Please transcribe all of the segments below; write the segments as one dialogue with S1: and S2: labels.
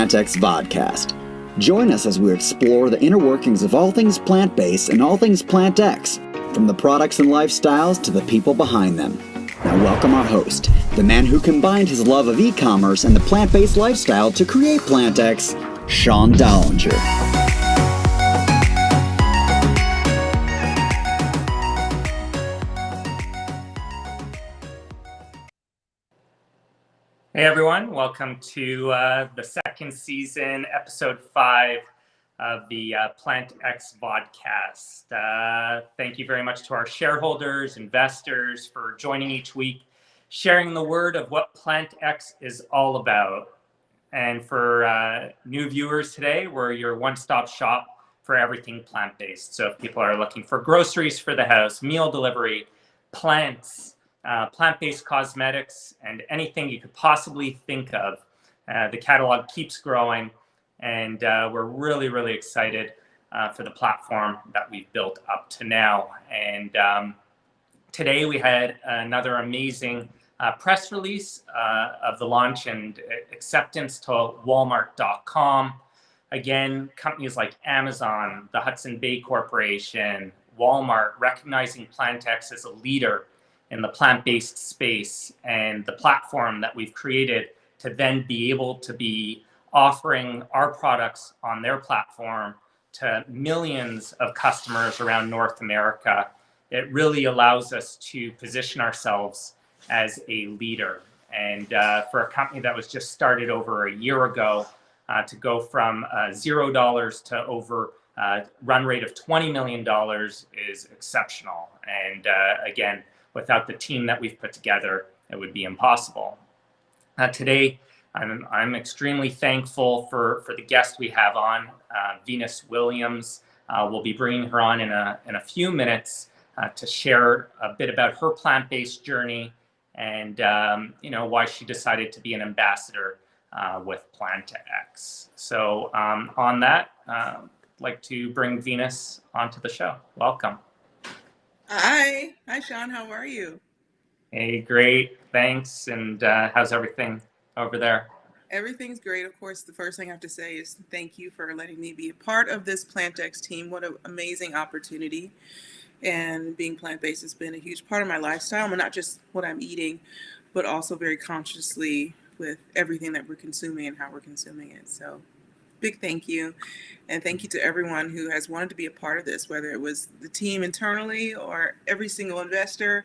S1: PlantX Vodcast. Join us as we explore the inner workings of all things plant-based and all things PlantX, from the products and lifestyles to the people behind them. Now welcome our host, the man who combined his love of e-commerce and the plant-based lifestyle to create PlantX, Sean Dollinger.
S2: Hey everyone, welcome to the second season, episode 5 of the PlantX Vodcast. Thank you very much to our shareholders, investors for joining each week, sharing the word of what PlantX is all about. And for new viewers today, we're your one-stop shop for everything plant-based. So if people are looking for groceries for the house, meal delivery, plants, plant-based cosmetics, and anything you could possibly think of. The catalog keeps growing, and we're really excited for the platform that we've built up to now. And today we had another amazing press release of the launch and acceptance to Walmart.com. Again, companies like Amazon, the Hudson Bay Corporation, Walmart, recognizing PlantX as a leader in the plant-based space and the platform that we've created to then be able to be offering our products on their platform to millions of customers around North America. It really allows us to position ourselves as a leader. And for a company that was just started over a year ago, to go from $0 to over run rate of $20 million is exceptional. And again, without the team that we've put together, it would be impossible. Today, I'm extremely thankful for the guest we have on, Venus Williams. We'll be bringing her on in a few minutes to share a bit about her plant-based journey and why she decided to be an ambassador with PlantX. So on that, I'd like to bring Venus onto the show. Welcome.
S3: Hi, Sean. How are you?
S2: Hey, great. Thanks. And how's everything over there?
S3: Everything's great. Of course, the first thing I have to say is thank you for letting me be a part of this PlantX team. What an amazing opportunity. And being plant-based has been a huge part of my lifestyle, and not just what I'm eating, but also very consciously with everything that we're consuming and how we're consuming it. So big thank you. And thank you to everyone who has wanted to be a part of this, whether it was the team internally or every single investor.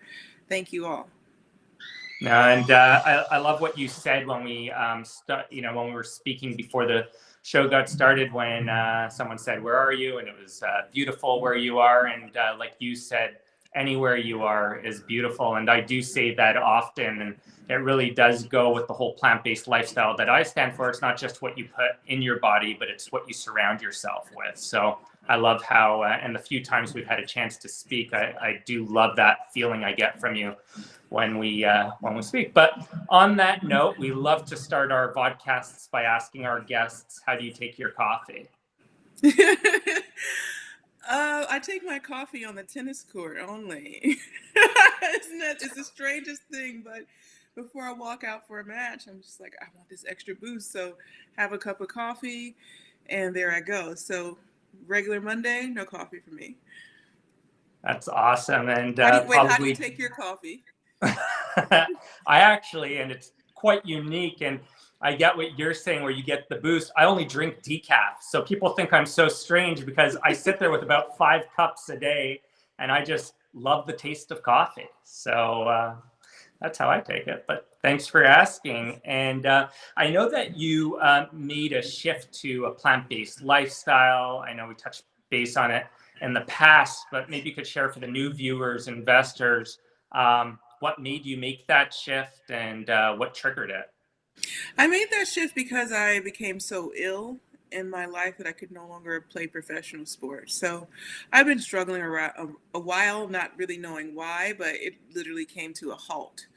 S3: Thank you all.
S2: And I love what you said when we when we were speaking before the show got started, when someone said, "Where are you?" And it was beautiful where you are. And like you said, anywhere you are is beautiful. And I do say that often. And it really does go with the whole plant-based lifestyle that I stand for. It's not just what you put in your body, but it's what you surround yourself with. So I love how, and the few times we've had a chance to speak, I do love that feeling I get from you when we speak. But on that note, we love to start our vodcasts by asking our guests, how do you take your coffee?
S3: I take my coffee on the tennis court only. It's the strangest thing, but before I walk out for a match, I'm just like, I want this extra boost. So have a cup of coffee and there I go. So regular Monday, no coffee for me.
S2: That's awesome. And
S3: how do you take your coffee?
S2: I actually, and it's quite unique, and I get what you're saying where you get the boost. I only drink decaf. So people think I'm so strange because I sit there with about 5 cups a day and I just love the taste of coffee. So that's how I take it. But thanks for asking. And I know that you made a shift to a plant-based lifestyle. I know we touched base on it in the past, but maybe you could share for the new viewers, investors, what made you make that shift and what triggered it?
S3: I made that shift because I became so ill in my life that I could no longer play professional sports. So I've been struggling around a while, not really knowing why, but it literally came to a halt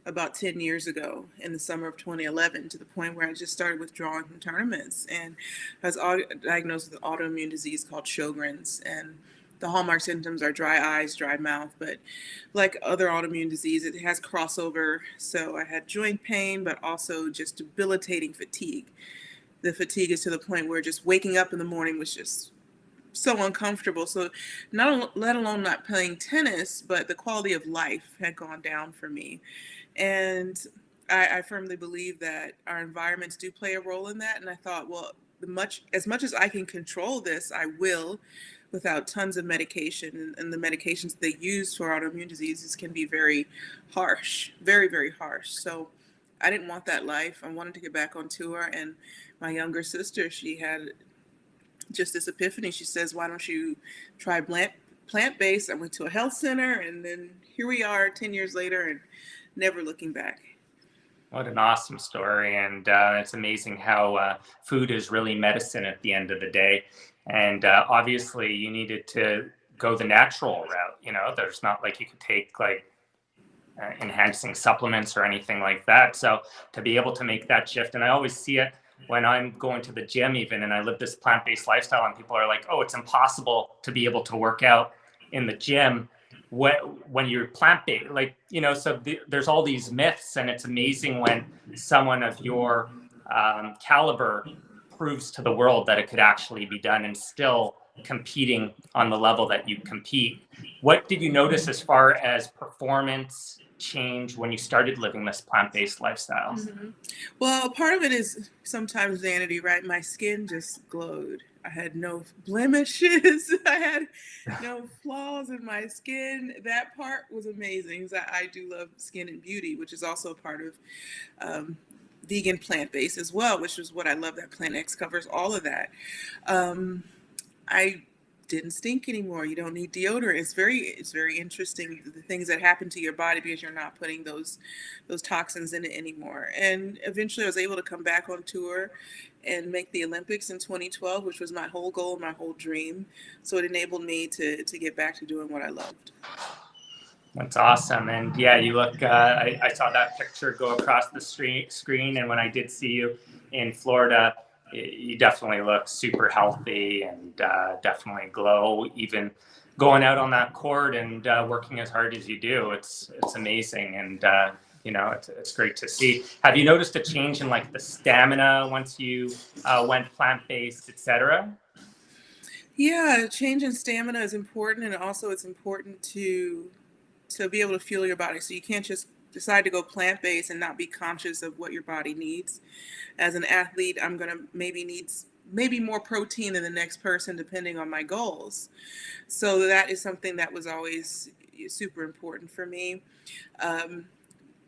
S3: about 10 years ago in the summer of 2011, to the point where I just started withdrawing from tournaments. And I was diagnosed with an autoimmune disease called Sjogren's. And the hallmark symptoms are dry eyes, dry mouth, but like other autoimmune disease, it has crossover. So I had joint pain, but also just debilitating fatigue. the fatigue is to the point where just waking up in the morning was just so uncomfortable. So let alone not playing tennis, but the quality of life had gone down for me. And I firmly believe that our environments do play a role in that. And I thought, well, as much as I can control this, I will, without tons of medication. And the medications they use for autoimmune diseases can be very harsh, very, very harsh. So I didn't want that life. I wanted to get back on tour. And my younger sister, she had just this epiphany. She says, why don't you try plant-based? I went to a health center, and then here we are 10 years later and never looking back.
S2: What an awesome story. And it's amazing how food is really medicine at the end of the day. And obviously you needed to go the natural route. You know, there's not like you could take like enhancing supplements or anything like that. So to be able to make that shift, and I always see it when I'm going to the gym even, and I live this plant-based lifestyle, and people are like, oh, it's impossible to be able to work out in the gym when you're plant-based, like, you know, so there's all these myths, and it's amazing when someone of your caliber proves to the world that it could actually be done and still competing on the level that you compete. What did you notice as far as performance change when you started living this plant-based lifestyle?
S3: Mm-hmm. Well, part of it is sometimes vanity, right? My skin just glowed. I had no blemishes. I had no flaws in my skin. That part was amazing. I do love skin and beauty, which is also a part of vegan plant-based as well, which is what I love, that PlantX covers all of that. I didn't stink anymore. You don't need deodorant. It's very interesting, the things that happen to your body because you're not putting those toxins in it anymore. And eventually I was able to come back on tour and make the Olympics in 2012, which was my whole goal, my whole dream. So it enabled me to get back to doing what I loved.
S2: That's awesome. And yeah, you look, I saw that picture go across the screen. And when I did see you in Florida, you definitely look super healthy and definitely glow, even going out on that court and working as hard as you do. It's amazing. And, you know, it's great to see. Have you noticed a change in like the stamina once you went plant-based, et cetera?
S3: Yeah, change in stamina is important. And also it's important to be able to fuel your body. So you can't just decide to go plant-based and not be conscious of what your body needs. As an athlete, I'm going to maybe more protein than the next person, depending on my goals. So that is something that was always super important for me.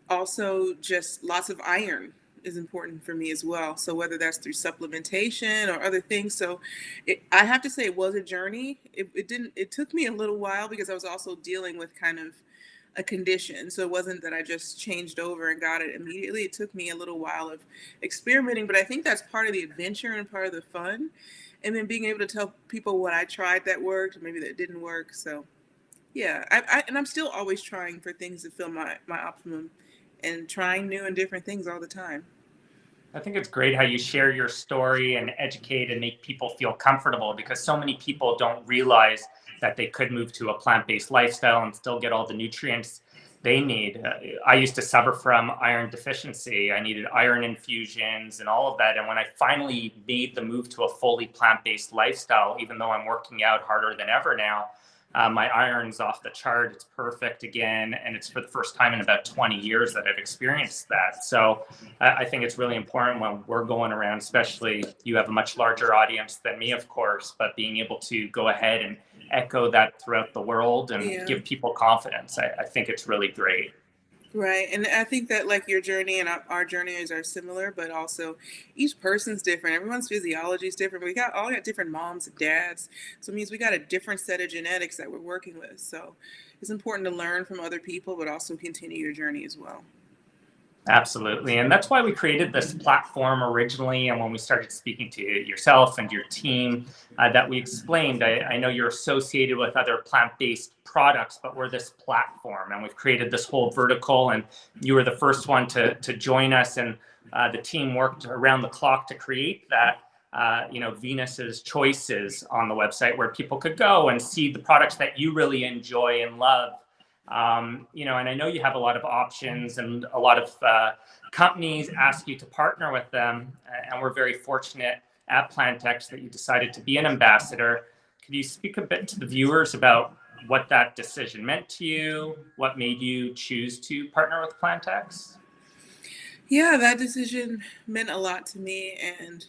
S3: Also, just lots of iron is important for me as well. So whether that's through supplementation or other things. So I have to say it was a journey. It took me a little while because I was also dealing with kind of a condition. So it wasn't that I just changed over and got it immediately. It took me a little while of experimenting, but I think that's part of the adventure and part of the fun. And then being able to tell people what I tried that worked, maybe that didn't work. So yeah, and I'm still always trying for things to fill my optimum and trying new and different things all the time.
S2: I think it's great how you share your story and educate and make people feel comfortable, because so many people don't realize that they could move to a plant-based lifestyle and still get all the nutrients they need. I used to suffer from iron deficiency. I needed iron infusions and all of that. And when I finally made the move to a fully plant-based lifestyle, even though I'm working out harder than ever now, my iron's off the chart. It's perfect again. And it's for the first time in about 20 years that I've experienced that. So I think it's really important when we're going around, especially you have a much larger audience than me, of course, but being able to go ahead and echo that throughout the world and give people confidence. I think it's really great.
S3: Right. And I think that like your journey and our journeys are similar, but also each person's different. Everyone's physiology is different. We all got different moms and dads. So it means we got a different set of genetics that we're working with. So it's important to learn from other people, but also continue your journey as well.
S2: Absolutely. And that's why we created this platform originally. And when we started speaking to yourself and your team, that we explained, I know you're associated with other plant-based products, but we're this platform and we've created this whole vertical, and you were the first one to join us. And the team worked around the clock to create that, Venus's Choices on the website, where people could go and see the products that you really enjoy and love. And I know you have a lot of options, and a lot of companies ask you to partner with them. And we're very fortunate at PlantX that you decided to be an ambassador. Could you speak a bit to the viewers about what that decision meant to you? What made you choose to partner with PlantX?
S3: Yeah, that decision meant a lot to me, and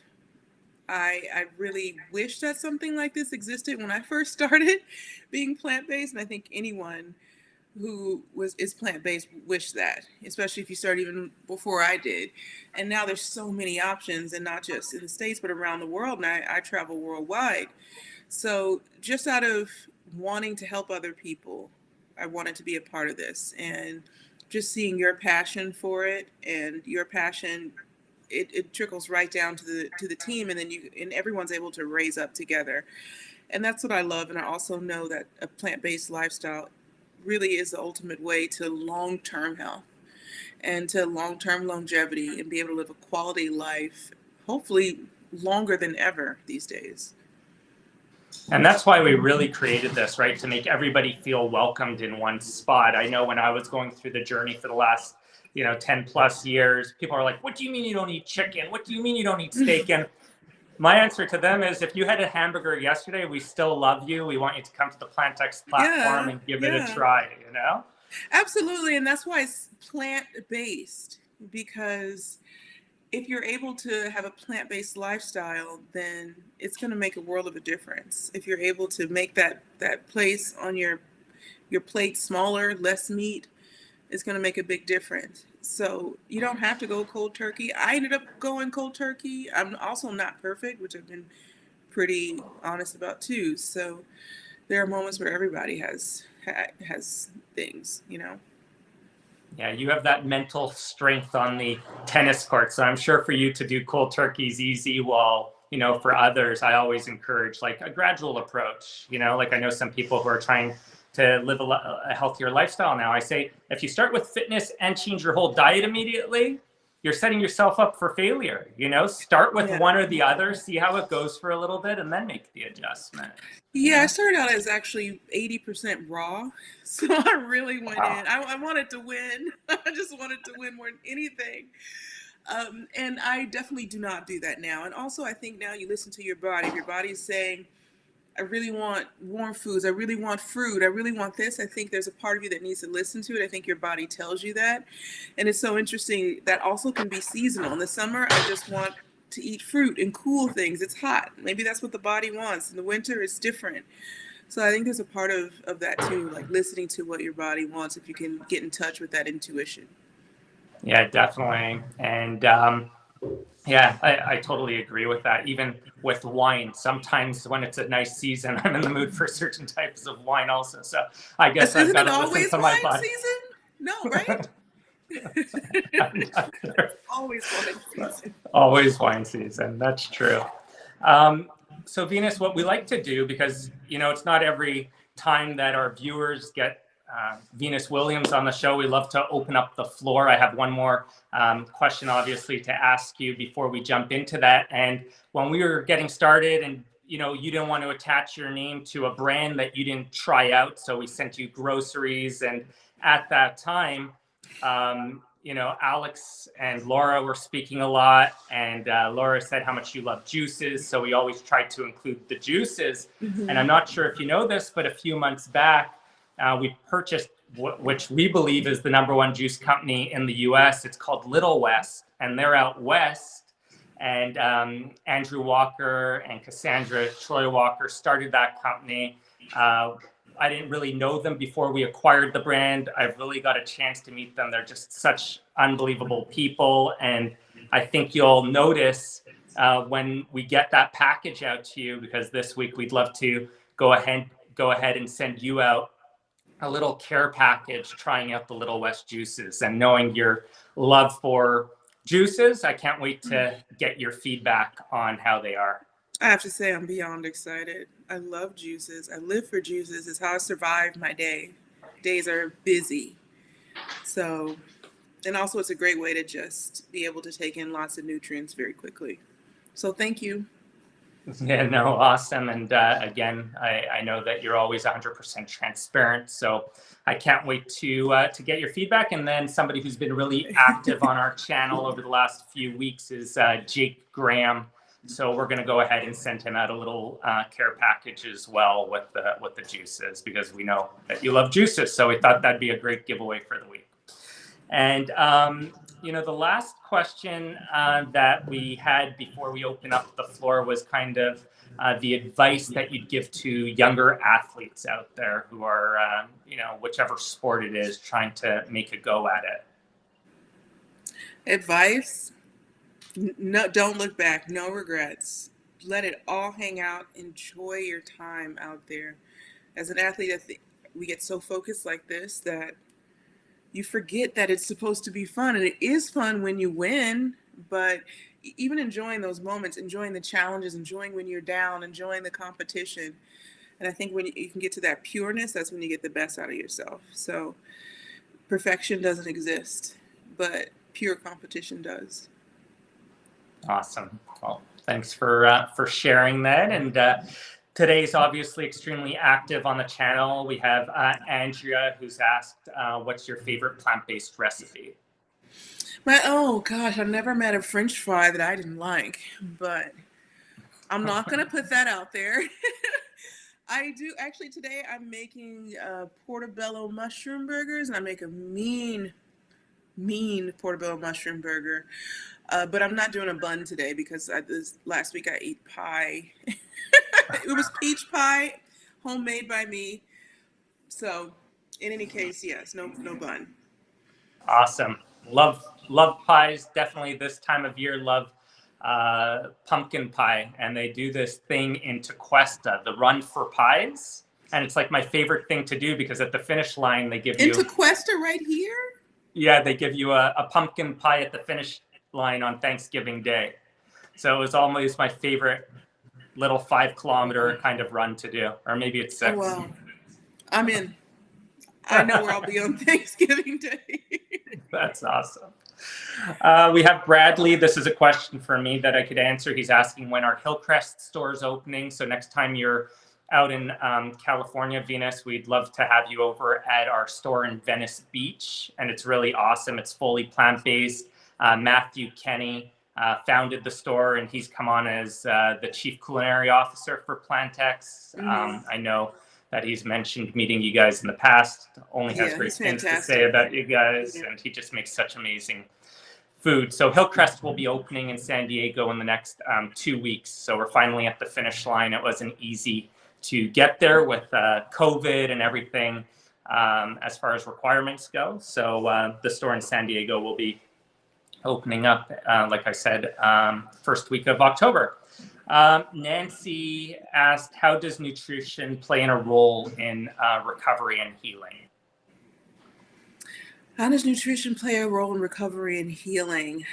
S3: I really wish that something like this existed when I first started being plant-based, and I think anyone who is plant-based wish that, especially if you start even before I did. And now there's so many options, and not just in the States, but around the world, and I travel worldwide. So just out of wanting to help other people, I wanted to be a part of this, and just seeing your passion for it and your passion, it trickles right down to the team, and then everyone's able to raise up together. And that's what I love. And I also know that a plant-based lifestyle really is the ultimate way to long-term health and to long-term longevity, and be able to live a quality life, hopefully longer than ever these days.
S2: And that's why we really created this, right? To make everybody feel welcomed in one spot. I know when I was going through the journey for the last, 10 plus years, people are like, what do you mean you don't eat chicken? What do you mean you don't eat steak? And my answer to them is, if you had a hamburger yesterday, we still love you. We want you to come to the PlantX platform and give it a try,
S3: Absolutely. And that's why it's plant-based, because if you're able to have a plant-based lifestyle, then it's going to make a world of a difference. If you're able to make that place on your plate smaller, less meat, it's going to make a big difference. So you don't have to go cold turkey. I ended up going cold turkey. I'm also not perfect, which I've been pretty honest about too. So there are moments where everybody has things,
S2: Yeah, you have that mental strength on the tennis court. So I'm sure for you to do cold turkey is easy, while, for others, I always encourage like a gradual approach. Like I know some people who are trying to live a healthier lifestyle now. I say, if you start with fitness and change your whole diet immediately, you're setting yourself up for failure. Start with one or the other, see how it goes for a little bit, and then make the adjustment.
S3: Yeah, I started out as actually 80% raw. So I really went in. I wanted to win. I just wanted to win more than anything. And I definitely do not do that now. And also, I think now you listen to your body. If your body is saying, I really want warm foods, I really want fruit, I really want this, I think there's a part of you that needs to listen to it. I think your body tells you that. And it's so interesting that also can be seasonal. In the summer, I just want to eat fruit and cool things. It's hot. Maybe that's what the body wants. In the winter, it's different. So I think there's a part of that too, like listening to what your body wants, if you can get in touch with that intuition.
S2: Yeah, definitely. And I totally agree with that. Even with wine, sometimes when it's a nice season, I'm in the mood for certain types of wine also. So I guess I've got to listen to my body.
S3: Season? No, right? Always wine season.
S2: Always wine season. That's true. So Venus, what we like to do, because it's not every time that our viewers get Venus Williams on the show, we love to open up the floor. I have one more question, obviously, to ask you before we jump into that. And when we were getting started, and you didn't want to attach your name to a brand that you didn't try out, so we sent you groceries. And at that time, Alex and Laura were speaking a lot, and Laura said how much you love juices, so we always tried to include the juices. Mm-hmm. And I'm not sure if you know this, but a few months back, we purchased which we believe is the #1 juice company in the US. It's called Little West, and they're out west. And Andrew Walker and Cassandra Troy Walker started that company. I didn't really know them before we acquired the brand. I've really got a chance to meet them. They're just such unbelievable people. And I think you'll notice when we get that package out to you, because this week we'd love to go ahead and send you out a little care package trying out the Little West juices. And knowing your love for juices, I can't wait to get your feedback on how they are.
S3: I have to say, I'm beyond excited. I love juices. I live for juices. It's how I survive my day. Days are busy. So, and also it's a great way to just be able to take in lots of nutrients very quickly. So thank you.
S2: Yeah, no, awesome. And again, I know that you're always 100% transparent. So I can't wait to get your feedback. And then somebody who's been really active on our channel over the last few weeks is Jake Graham. So we're going to go ahead and send him out a little care package as well with the juices, because we know that you love juices. So we thought that'd be a great giveaway for the week. And the last question that we had before we open up the floor was kind of the advice that you'd give to younger athletes out there who are, whichever sport it is, trying to make a go at it.
S3: Advice? No, don't look back. No regrets. Let it all hang out. Enjoy your time out there. As an athlete, we get so focused like this that you forget that it's supposed to be fun. And it is fun when you win, but even enjoying those moments, enjoying the challenges, enjoying when you're down, enjoying the competition. And I think when you can get to that pureness, that's when you get the best out of yourself. So perfection doesn't exist, but pure competition does.
S2: Awesome. Well, thanks for sharing that. And today's obviously extremely active on the channel. We have Andrea, who's asked, what's your favorite plant-based recipe?
S3: Oh gosh, I've never met a French fry that I didn't like, but I'm not going to put that out there. I do actually today. I'm making portobello mushroom burgers, and I make a mean portobello mushroom burger. But I'm not doing a bun today because last week I ate pie. It was peach pie, homemade by me. So, in any case, yes, no bun.
S2: Awesome. Love pies. Definitely this time of year, love pumpkin pie. And they do this thing in Tequesta, the Run for Pies. And it's like my favorite thing to do because at the finish line, they give you...
S3: In Tequesta right here?
S2: Yeah, they give you a pumpkin pie at the finish line on Thanksgiving Day. So it was always my favorite little 5-kilometer kind of run to do, or maybe it's 6.
S3: Oh, wow. I'm in. I know where I'll be on Thanksgiving Day.
S2: That's awesome. We have Bradley. This is a question for me that I could answer. He's asking when our Hillcrest store is opening. So next time you're out in California, Venus, we'd love to have you over at our store in Venice Beach. And it's really awesome. It's fully plant-based. Matthew Kenny founded the store, and he's come on as the chief culinary officer for PlantX. I know that he's mentioned meeting you guys in the past. Only has great things to say about you guys, and he just makes such amazing food. So Hillcrest will be opening in San Diego in the next 2 weeks. So we're finally at the finish line. It wasn't easy to get there with COVID and everything as far as requirements go. So the store in San Diego will be opening up, like I said, first week of October. Nancy asked, how does nutrition play in a role in recovery and healing?
S3: How does nutrition play a role in recovery and healing?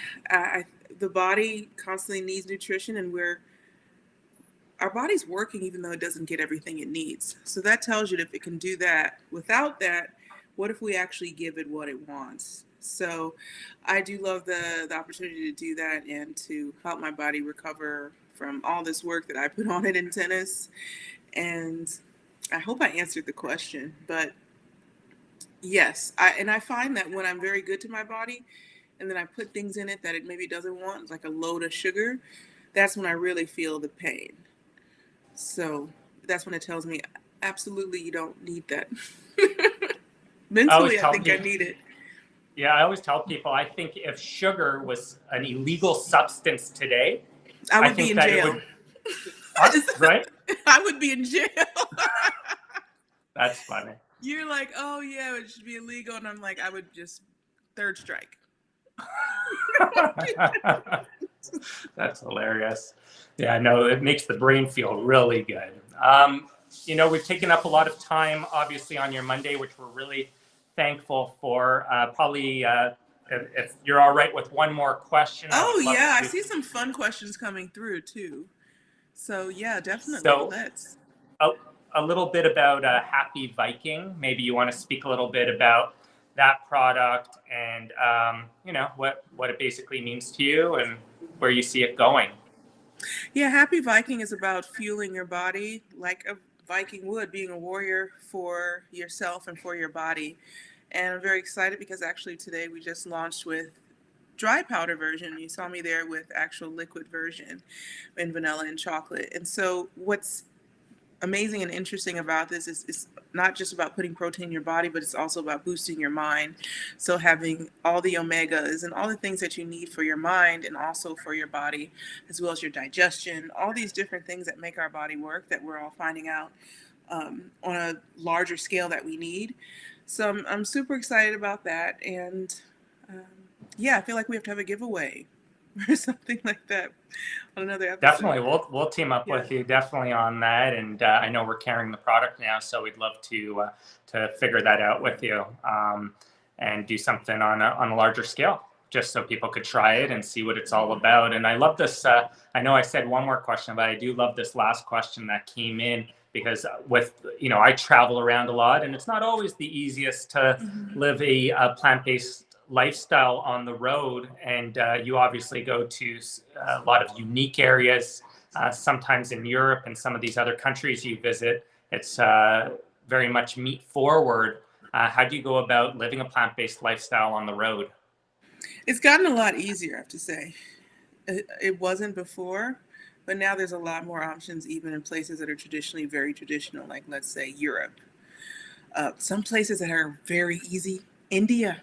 S3: The body constantly needs nutrition, and our body's working even though it doesn't get everything it needs. So that tells you that if it can do that, without that, what if we actually give it what it wants? So I do love the opportunity to do that and to help my body recover from all this work that I put on it in tennis. And I hope I answered the question, but yes, I find that when I'm very good to my body and then I put things in it that it maybe doesn't want, like a load of sugar, that's when I really feel the pain. So that's when it tells me, absolutely, you don't need that. Mentally, I think I need it.
S2: Yeah, I always tell people, I think if sugar was an illegal substance today,
S3: I would be in jail.
S2: Right?
S3: I would be in jail.
S2: That's funny.
S3: You're like, oh yeah, it should be illegal. And I'm like, I would just third strike.
S2: That's hilarious. Yeah, no, it makes the brain feel really good. We've taken up a lot of time, obviously, on your Monday, which we're really thankful for. Probably, if you're all right with one more question.
S3: Oh, yeah. I see some fun questions coming through, too. So, yeah, definitely.
S2: So,
S3: let's.
S2: A little bit about Happy Viking. Maybe you want to speak a little bit about that product and, what it basically means to you and where you see it going.
S3: Yeah, Happy Viking is about fueling your body like a Viking would, being a warrior for yourself and for your body. And I'm very excited because actually today we just launched with dry powder version. You saw me there with actual liquid version in vanilla and chocolate. And so what's amazing and interesting about this is it's not just about putting protein in your body, but it's also about boosting your mind. So having all the omegas and all the things that you need for your mind and also for your body, as well as your digestion, all these different things that make our body work that we're all finding out on a larger scale that we need. So I'm super excited about that. And um, yeah, I feel like we have to have a giveaway or something like that on another episode.
S2: Definitely, we'll team up with you definitely on that, and I know we're carrying the product now, so we'd love to figure that out with you and do something on a larger scale, just so people could try it and see what it's all about. And I love this. I know I said one more question, but I do love this last question that came in because I travel around a lot, and it's not always the easiest to live a plant-based lifestyle on the road, and you obviously go to a lot of unique areas, sometimes in Europe and some of these other countries you visit. It's very much meat forward. How do you go about living a plant-based lifestyle on the road?
S3: It's gotten a lot easier, I have to say. It wasn't before, but now there's a lot more options, even in places that are traditionally very traditional, like let's say Europe. Some places that are very easy, India.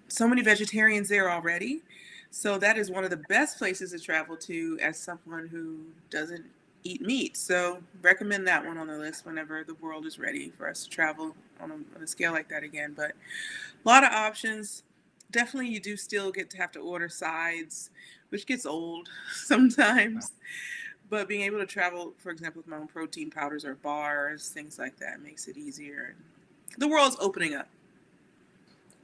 S3: So many vegetarians there already. So that is one of the best places to travel to as someone who doesn't eat meat. So recommend that one on the list whenever the world is ready for us to travel on a scale like that again. But a lot of options. Definitely you do still get to have to order sides, which gets old sometimes. But being able to travel, for example, with my own protein powders or bars, things like that makes it easier. The world's opening up.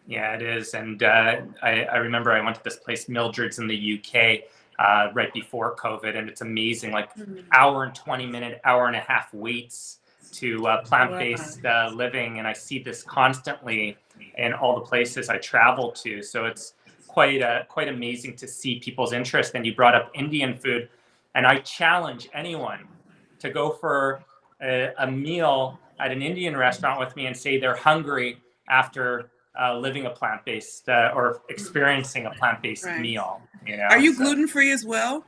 S2: Yeah, it is. And I remember I went to this place, Mildred's in the UK, right before COVID. And it's amazing, like hour and 20-minute, hour and a half waits to plant-based living. And I see this constantly in all the places I travel to. So it's quite amazing to see people's interest. And you brought up Indian food. And I challenge anyone to go for a meal at an Indian restaurant with me and say they're hungry after living a plant-based or experiencing a plant-based meal.
S3: Are you gluten-free as well?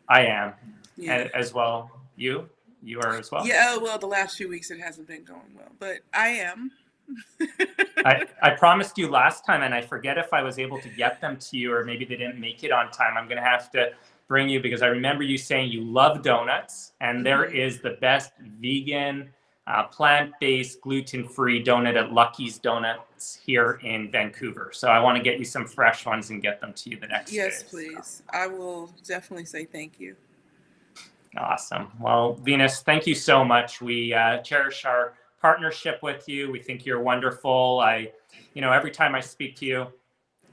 S2: I am as well. You are as well?
S3: Yeah, well, the last few weeks it hasn't been going well, but I am.
S2: I promised you last time, and I forget if I was able to get them to you or maybe they didn't make it on time. I'm going to have to bring you because I remember you saying you love donuts, and there is the best vegan plant-based, gluten-free donut at Lucky's Donuts here in Vancouver. So I want to get you some fresh ones and get them to you the next day.
S3: Yes, please. I will definitely say thank you.
S2: Awesome. Well, Venus, thank you so much. We cherish our partnership with you. We think you're wonderful. Every time I speak to you,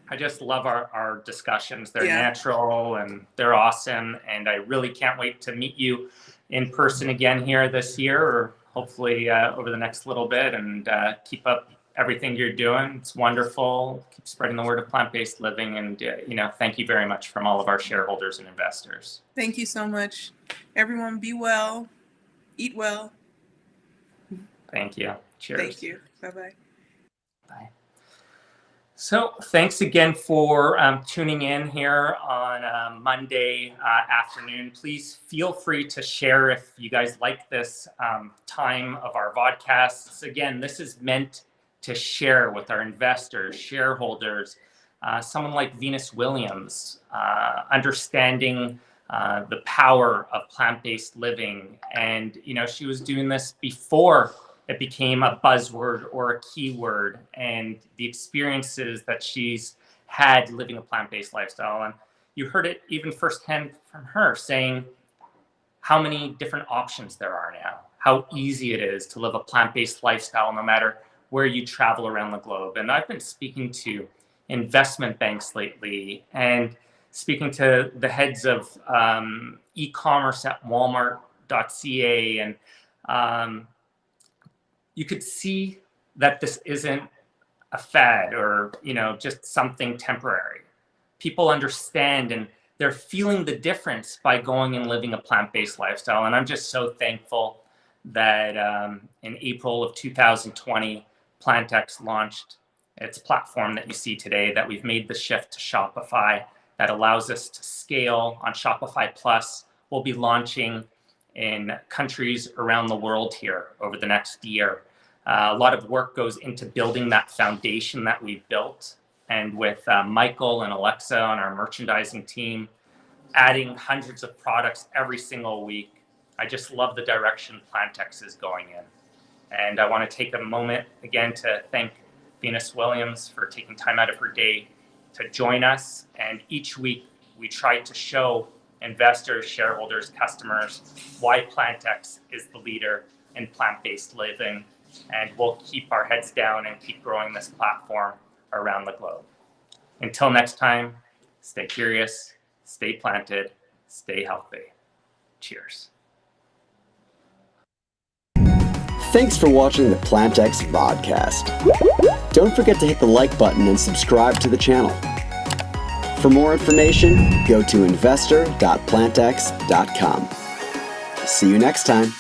S2: I just love our discussions. They're natural and they're awesome. And I really can't wait to meet you in person again here this year, or hopefully over the next little bit, and keep up everything you're doing. It's wonderful. Keep spreading the word of plant-based living. And, thank you very much from all of our shareholders and investors.
S3: Thank you so much. Everyone be well, eat well.
S2: Thank you. Cheers.
S3: Thank you. Bye-bye.
S2: Bye. So thanks again for tuning in here on Monday afternoon. Please feel free to share if you guys like this time of our vodcasts. Again, this is meant to share with our investors, shareholders, someone like Venus Williams, understanding the power of plant-based living. And, she was doing this before it became a buzzword or a keyword, and the experiences that she's had living a plant-based lifestyle. And you heard it even firsthand from her saying how many different options there are now, how easy it is to live a plant-based lifestyle no matter where you travel around the globe. And I've been speaking to investment banks lately and speaking to the heads of e-commerce at Walmart.ca, and you could see that this isn't a fad or, just something temporary. People understand and they're feeling the difference by going and living a plant-based lifestyle. And I'm just so thankful that in April of 2020, PlantX launched its platform that you see today, that we've made the shift to Shopify that allows us to scale on Shopify Plus. We'll be launching in countries around the world here over the next year. A lot of work goes into building that foundation that we've built. And with Michael and Alexa on our merchandising team, adding hundreds of products every single week, I just love the direction PlantX is going in. And I want to take a moment again to thank Venus Williams for taking time out of her day to join us. And each week we try to show investors, shareholders, customers why PlantX is the leader in plant-based living. And we'll keep our heads down and keep growing this platform around the globe. Until next time, stay curious, stay planted, stay healthy. Cheers.
S1: Thanks for watching the PlantX Vodcast. Don't forget to hit the like button and subscribe to the channel. For more information, go to investor.plantx.com. See you next time.